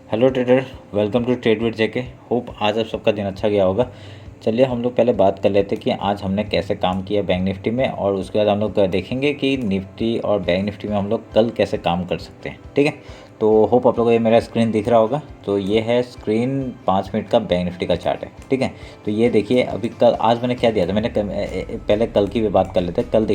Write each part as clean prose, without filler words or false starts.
Hello trader, welcome to trade with JK. Hope आज आप सबका दिन अच्छा गया होगा। चलिए हम लोग पहले बात कर लेते हैं कि आज हमने कैसे काम किया बैंक निफ्टी में, और उसके बाद हम लोग देखेंगे कि निफ्टी और बैंक निफ्टी में हम लोग कल कैसे काम कर सकते हैं। ठीक है, तो होप आप लोगों को ये मेरा स्क्रीन दिख रहा होगा। तो ये है स्क्रीन 5 मिनट का बैंक निफ्टी का चार्ट है। ठीक है, तो ये देखिए अभी कल आज मैंने क्या दिया था। पहले कल की भी बात कर लेते हैं। कल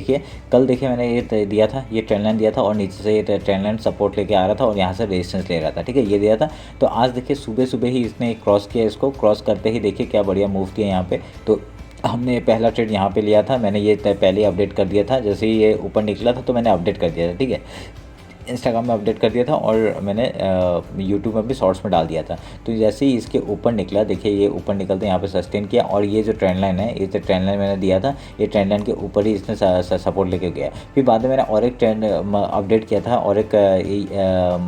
देखिए मैंने ये दिया था, ये ट्रेंड लाइन दिया था और नीचे से ये ट्रेंड लाइन सपोर्ट लेके आ रहा था और यहाँ से रेजिस्टेंस ले रहा था। ठीक है, ये दिया था। तो आज देखिए सुबह सुबह ही इसने क्रॉस किया, इसको क्रॉस करते ही देखिए क्या बढ़िया मूव किया यहाँ पे। तो हमने पहला ट्रेड यहाँ पे लिया था, मैंने ये पहले ही अपडेट कर दिया था। जैसे ही ये ऊपर निकला था तो मैंने अपडेट कर दिया था। ठीक है, इंस्टाग्राम में अपडेट कर दिया था और मैंने यूट्यूब में भी शॉर्ट्स में डाल दिया था। तो जैसे ही इसके ऊपर निकला, देखिए ये ऊपर निकलते यहाँ पे सस्टेन किया, और ये जो ट्रेंड लाइन है, ये जो ट्रेंड लाइन मैंने दिया था, ये ट्रेंड लाइन के ऊपर ही इसने सपोर्ट लेके गया। फिर बाद में मैंने और एक ट्रेंड अपडेट किया था, और एक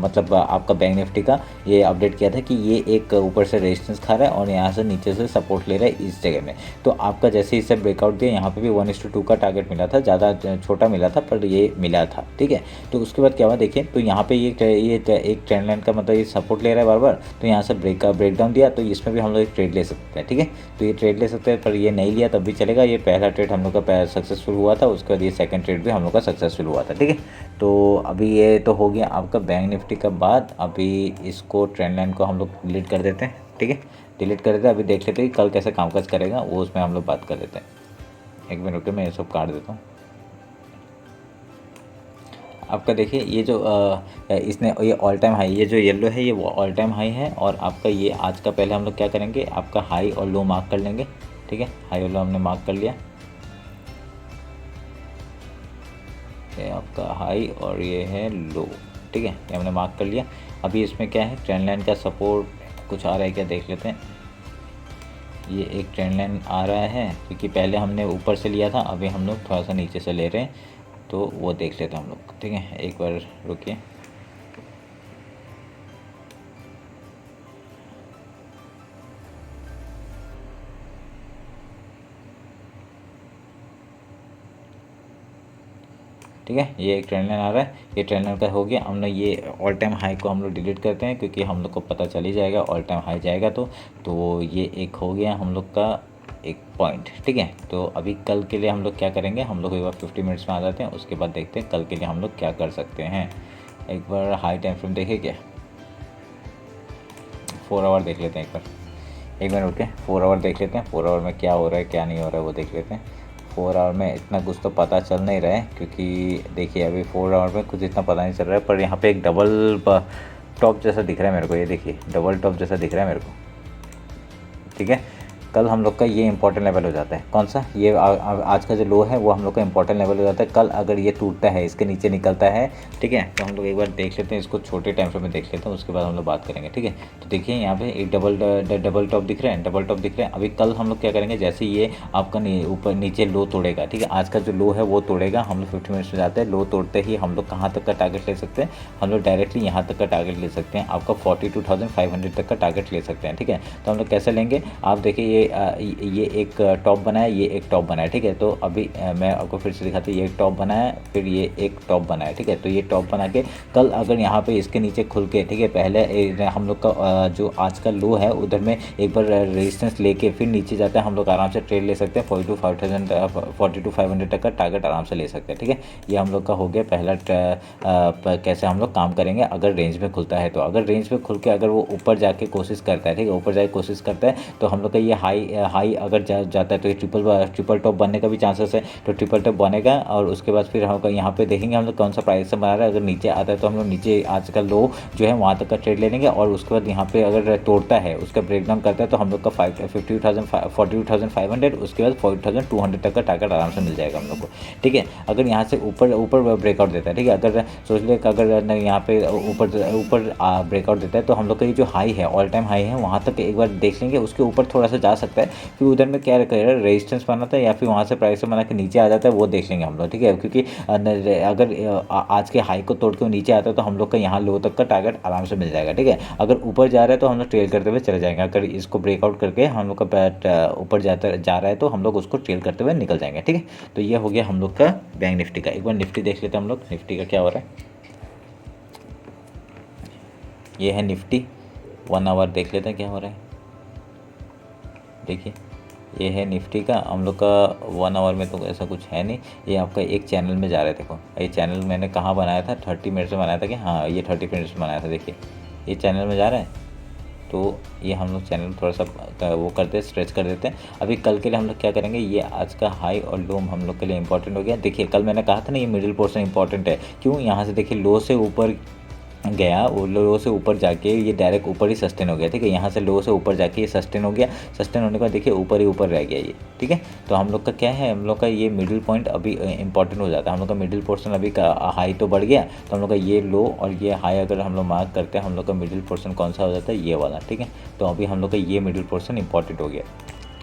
मतलब आपका बैंक निफ्टी का ये अपडेट किया था कि ये एक ऊपर से रेजिस्टेंस खा रहा है और यहाँ से नीचे से सपोर्ट ले रहा है इस जगह में। तो आपका जैसे इससे ब्रेकआउट दिया, यहाँ पे भी 1:2 का टारगेट मिला था, ज़्यादा छोटा मिला था पर ये मिला था। ठीक है, तो उसके बाद क्या हुआ देखिए, तो यहाँ पे ये एक ट्रेंड लाइन का मतलब ये सपोर्ट ले रहा है बार बार। तो यहाँ से ब्रेकडाउन दिया, तो इसमें भी हम लोग एक ट्रेड ले सकते हैं। ठीक है, तो ये ट्रेड ले सकते हैं, पर ये नहीं लिया तब भी चलेगा। ये पहला ट्रेड हम लोग का सक्सेसफुल हुआ था, उसके बाद ये सेकंड ट्रेड भी हम लोग का सक्सेसफुल हुआ था। ठीक है, तो अभी ये तो हो गया आपका बैंक निफ्टी का बात। अभी इसको ट्रेंड लाइन को हम लोग डिलीट कर देते हैं। ठीक है, डिलीट कर देते हैं। अभी देख लेते हैं कि कल कैसे कामकाज करेगा, वो उसमें हम लोग बात कर लेते हैं। एक मिनट रुके, मैं ये सब काट देता हूँ। आपका देखिए ये जो इसने ये ऑल टाइम हाई, ये जो येलो है ये वो ऑल टाइम हाई है। और आपका ये आज का पहले हम लोग क्या करेंगे, आपका हाई और लो मार्क कर लेंगे। ठीक है, हाई और लो हमने मार्क कर लिया। ये आपका हाई और ये है लो। ठीक है, ये हमने मार्क कर लिया। अभी इसमें क्या है, ट्रेंड लाइन का सपोर्ट कुछ आ रहा है क्या, देख लेते हैं। ये एक ट्रेंड लाइन आ रहा है, क्योंकि पहले हमने ऊपर से लिया था, अभी हम लोग थोड़ा सा नीचे से ले रहे हैं, तो वो देख लेते हैं हम लोग। ठीक है, एक बार रुकिए। ठीक है, ये एक ट्रेंड लाइन आ रहा है, ये ट्रेंड लाइन का हो गया। हम लोग ये ऑल टाइम हाई को हम लोग डिलीट करते हैं, क्योंकि हम लोग को पता चल ही जाएगा ऑल टाइम हाई जाएगा तो ये एक हो गया हम लोग का एक पॉइंट। ठीक है, तो अभी कल के लिए हम लोग क्या करेंगे, हम लोग एक बार 50 मिनट्स में आ जाते हैं, उसके बाद देखते हैं कल के लिए हम लोग क्या कर सकते हैं। एक बार हाई टाइम फ्रेम देखे क्या, 4 आवर देख लेते हैं एक बार। एक मिनट रुके, 4 आवर देख लेते हैं। 4 आवर में क्या हो रहा है क्या नहीं हो रहा है वो देख लेते हैं। 4 आवर में इतना कुछ तो पता चल नहीं रहा है, क्योंकि देखिए अभी 4 आवर में कुछ इतना पता नहीं चल रहा है, पर यहाँ पे एक डबल टॉप जैसा दिख रहा है मेरे को। ये देखिए डबल टॉप जैसा दिख रहा है मेरे को। ठीक है, कल हम लोग का ये इंपॉर्टेंट लेवल हो जाता है। कौन सा, ये आज का जो लो है वो हम लोग का इंपॉर्टेंट लेवल हो जाता है। कल अगर ये टूटता है, इसके नीचे निकलता है, ठीक है, तो हम लोग एक बार देख लेते हैं इसको, छोटे टाइम फ्रेम में देख लेते हैं, उसके बाद हम लोग बात करेंगे। ठीक है, तो देखिए यहाँ पे एक डबल टॉप दिख रहा है, डबल टॉप दिख रहा है। अभी कल हम लोग क्या करेंगे, जैसे ये आपका ऊपर नीचे लो तोड़ेगा, ठीक है, आज का जो लो है वो तोड़ेगा, हम लोग 50 मिनट्स में जाते हैं। लो तोड़ते ही हम लोग कहाँ तक का टारगेट ले सकते हैं, हम लोग डायरेक्टली यहाँ तक का टारगेट ले सकते हैं, आपका 42,500 तक का टारगेट ले सकते हैं। ठीक है, तो हम लोग कैसे लेंगे, आप देखिए ये एक टॉप बनाया, ये एक टॉप बनाया। ठीक है, तो अभी मैं आपको फिर से दिखाती हूँ, ये एक टॉप बनाया, फिर ये एक टॉप बनाया। ठीक है, तो ये टॉप बना के कल अगर यहाँ पे इसके नीचे खुल के, ठीक है, पहले हम लोग का जो आज का लो है उधर में एक बार रेजिस्टेंस लेके फिर नीचे जाता है, हम लोग आराम से ट्रेड ले सकते हैं। 42,500 तक का टारगेट आराम से ले सकते हैं। ठीक है, ये हम लोग का हो गया पहला कैसे हम लोग काम करेंगे अगर रेंज में खुलता है। तो अगर रेंज में खुल के अगर वो ऊपर जाके कोशिश करता है, ठीक है, ऊपर जाके कोशिश करता है, तो हम लोग का ये हाई अगर जाता है तो ये ट्रिपल टॉप बनने का भी चांसेस है। तो ट्रिपल टॉप बनेगा और उसके बाद फिर हम यहाँ पे देखेंगे हम लोग कौन सा प्राइस से बना रहा है। अगर नीचे आता है तो हम लोग नीचे आज का लो जो है वहाँ तक का ट्रेड ले लेंगे, और उसके बाद यहाँ पे अगर तोड़ता है, उसका ब्रेकडाउन करता है, तो हम लोग का 42,500, उसके बाद 42,200 तक का टारगेट आराम से मिल जाएगा हम लोग को। ठीक है, अगर यहाँ से ऊपर ब्रेकआउट देता है, ठीक है, अगर सोच ले अगर यहाँ पे ऊपर ब्रेकआउट देता है, तो हम लोग का ये जो हाई है, ऑल टाइम हाई है, वहाँ तक एक बार देख लेंगे, उसके ऊपर थोड़ा सा जा सकता है। फिर उधर में क्या करेगा, रेजिस्टेंस बनाता है या फिर वहाँ से प्राइस बना के नीचे आ जाता है, वो देख लेंगे हम लोग। ठीक है, क्योंकि अगर आज के हाई को तोड़ के नीचे आता है तो हम लोग का यहाँ लो तक का टारगेट आराम से मिल जाएगा। ठीक है, अगर ऊपर जा रहा है तो हम लोग ट्रेल करते हुए चले जाएंगे, अगर इसको ब्रेकआउट करके हम लोग का ऊपर जा रहा है तो हम लोग उसको ट्रेल करते हुए निकल जाएंगे। ठीक है, तो ये हो गया हम लोग का बैंक निफ्टी का। एक बार निफ्टी देख लेते हैं हम लोग, निफ्टी का क्या हो रहा है। ये है निफ्टी, 1 आवर देख लेते हैं क्या हो रहा है। देखिए ये है निफ्टी का, हम लोग का 1 आवर में तो ऐसा कुछ है नहीं। ये आपका एक चैनल में जा रहा है। देखो ये चैनल मैंने कहाँ बनाया था, 30 मिनट्स में बनाया था कि हाँ ये 30 मिनट्स में बनाया था। देखिए ये चैनल में जा रहा है, तो ये हम लोग चैनल थोड़ा सा वो करते हैं, स्ट्रेच कर देते हैं। अभी कल के लिए हम लोग क्या करेंगे, ये आज का हाई और लो हम लोग के लिए इंपॉर्टेंट हो गया। देखिए कल मैंने कहा था ना ये मिडिल पोर्शन इंपॉर्टेंट है, क्यों, यहाँ से देखिए लो से ऊपर गया, वो लो से ऊपर जाके ये डायरेक्ट ऊपर ही सस्टेन हो गया। ठीक है, यहाँ से लो से ऊपर जाके ये सस्टेन हो गया, सस्टेन होने के बाद देखिए ऊपर ही ऊपर रह गया ये। ठीक है, तो हम लोग का क्या है, हम लोग का ये मिडिल पॉइंट अभी इंपॉर्टेंट हो जाता है। हम लोग का मिडिल पोर्शन अभी का हाई तो बढ़ गया, तो हम लोग का ये लो और ये हाई अगर हम लोग मार्क करते हैं, हम लोग का मिडिल पोर्शन कौन सा हो जाता है, ये वाला। ठीक है, तो अभी हम लोग का ये मिडिल पोर्शन इंपॉर्टेंट हो गया।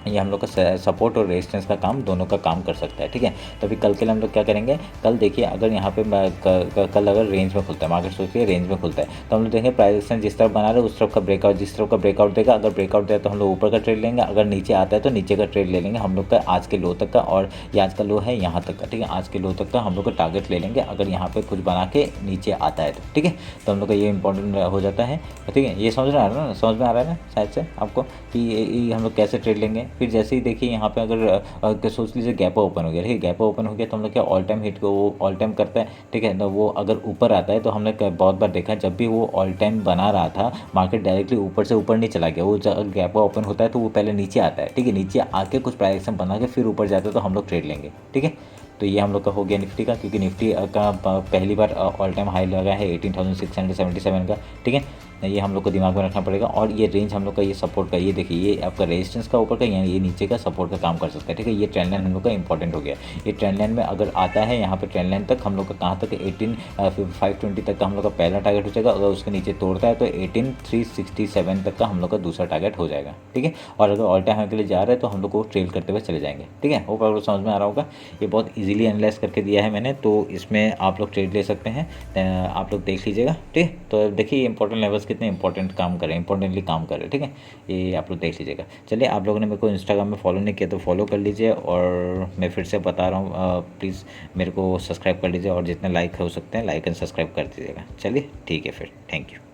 ये हम लोग का सपोर्ट और रेजिस्टेंस का काम दोनों का काम कर सकता है। ठीक है, तो अभी कल के लिए हम लोग क्या करेंगे, कल देखिए अगर यहाँ पे कल अगर रेंज में खुलता है, मार्केट सोचिए रेंज में खुलता है, तो हम लोग देखेंगे प्राइस एक्शन जिस तरफ बना रहे उस तरफ का ब्रेकआउट, जिस तरफ का ब्रेकआउट देगा, अगर ब्रेकआउट देगा तो हम लोग ऊपर का ट्रेड लेंगे, अगर नीचे आता है तो नीचे का ट्रेड ले लेंगे हम लोग का आज के लो तक का, और ये आज का लो है यहाँ तक का। ठीक है, आज के लो तक का हम लोग का टारगेट ले लेंगे अगर यहाँ पे कुछ बना के नीचे आता है तो। ठीक है, तो हम लोग का ये इंपॉर्टेंट हो जाता है। ठीक है, ये समझ में आ रहा है ना, समझ में आ रहा है ना शायद से आपको कि ये हम लोग कैसे ट्रेड लेंगे। फिर जैसे ही देखिए यहाँ पे अगर सोच लीजिए गैप ओपन हो गया, ठीक है, गैप ओपन हो गया तो हम लोग क्या ऑल टाइम हिट को वो ऑल टाइम करता है। ठीक है, तो वो अगर ऊपर आता है तो हमने बहुत बार देखा है, जब भी वो ऑल टाइम बना रहा था मार्केट डायरेक्टली ऊपर से ऊपर नहीं चला गया, वो जब गैप ओपन होता है तो वो पहले नीचे आता है। ठीक है, नीचे आके कुछ प्राइस एक्शन बना के फिर ऊपर जाता है तो हम लोग ट्रेड लेंगे। ठीक है, तो ये हम लोग का हो गया निफ्टी का, क्योंकि निफ्टी का पहली बार ऑल टाइम हाई लगा है 18,677 का। ठीक है, ये हम लोग को दिमाग में रखना पड़ेगा। और ये रेंज हम लोग का ये सपोर्ट का, ये देखिए ये आपका रेजिस्टेंस का ऊपर का, ये नीचे का सपोर्ट का काम कर सकता है। ठीक है, ये ट्रेंड लाइन हम लोग का इंपॉर्टेंट हो गया। ये ट्रेंड लाइन में अगर आता है यहाँ पे ट्रेंड लाइन तक हम लोग का कहाँ तक 18,520 तक का हम लोग का पहला टारगेट हो जाएगा। अगर उसके नीचे तोड़ता है तो 18,367 तक का हम लोग का दूसरा टारगेट हो जाएगा। ठीक है, और अगर ऑल टाइम के लिए जा रहा है तो हम लोग को ट्रेल करते हुए चले जाएंगे। ठीक है, होप आपको समझ में आ रहा होगा। ये बहुत ईजिली एनालाइज करके दिया है मैंने, तो इसमें आप लोग ट्रेड ले सकते हैं, आप लोग देख लीजिएगा। ठीक है, तो देखिए ये इंपॉर्टेंट लेवल्स कितने इंपॉर्टेंट काम करें, इंपॉर्टेंटली काम करें। ठीक है, ये आप लोग देख लीजिएगा। चलिए, आप लोगों ने मेरे को इंस्टाग्राम में फॉलो नहीं किया तो फॉलो कर लीजिए, और मैं फिर से बता रहा हूँ प्लीज़ मेरे को सब्सक्राइब कर लीजिए, और जितने लाइक हो सकते हैं लाइक एंड सब्सक्राइब कर दीजिएगा। चलिए ठीक है, फिर थैंक यू।